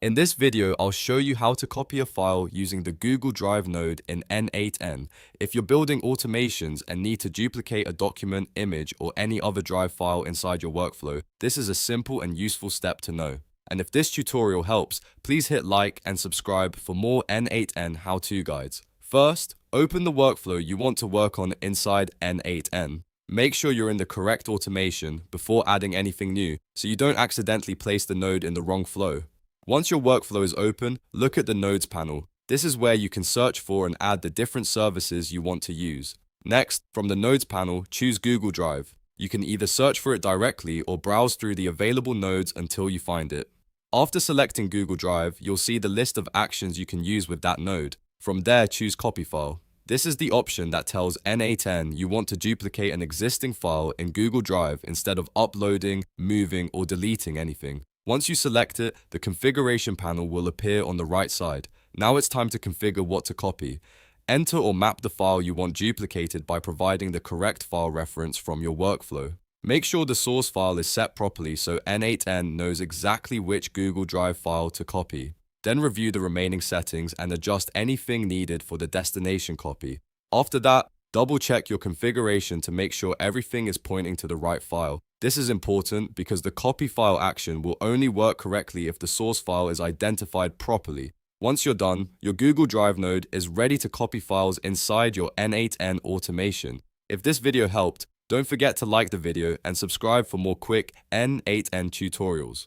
In this video, I'll show you how to copy a file using the Google Drive node in N8n. If you're building automations and need to duplicate a document, image, or any other Drive file inside your workflow, this is a simple and useful step to know. And if this tutorial helps, please hit like and subscribe for more N8n how-to guides. First, open the workflow you want to work on inside N8n. Make sure you're in the correct automation before adding anything new, so you don't accidentally place the node in the wrong flow. Once your workflow is open, look at the Nodes panel. This is where you can search for and add the different services you want to use. Next, from the Nodes panel, choose Google Drive. You can either search for it directly or browse through the available nodes until you find it. After selecting Google Drive, you'll see the list of actions you can use with that node. From there, choose Copy File. This is the option that tells N8n you want to duplicate an existing file in Google Drive instead of uploading, moving, or deleting anything. Once you select it, the configuration panel will appear on the right side. Now it's time to configure what to copy. Enter or map the file you want duplicated by providing the correct file reference from your workflow. Make sure the source file is set properly so N8n knows exactly which Google Drive file to copy. Then review the remaining settings and adjust anything needed for the destination copy. After that, double-check your configuration to make sure everything is pointing to the right file. This is important because the copy file action will only work correctly if the source file is identified properly. Once you're done, your Google Drive node is ready to copy files inside your N8n automation. If this video helped, don't forget to like the video and subscribe for more quick N8n tutorials.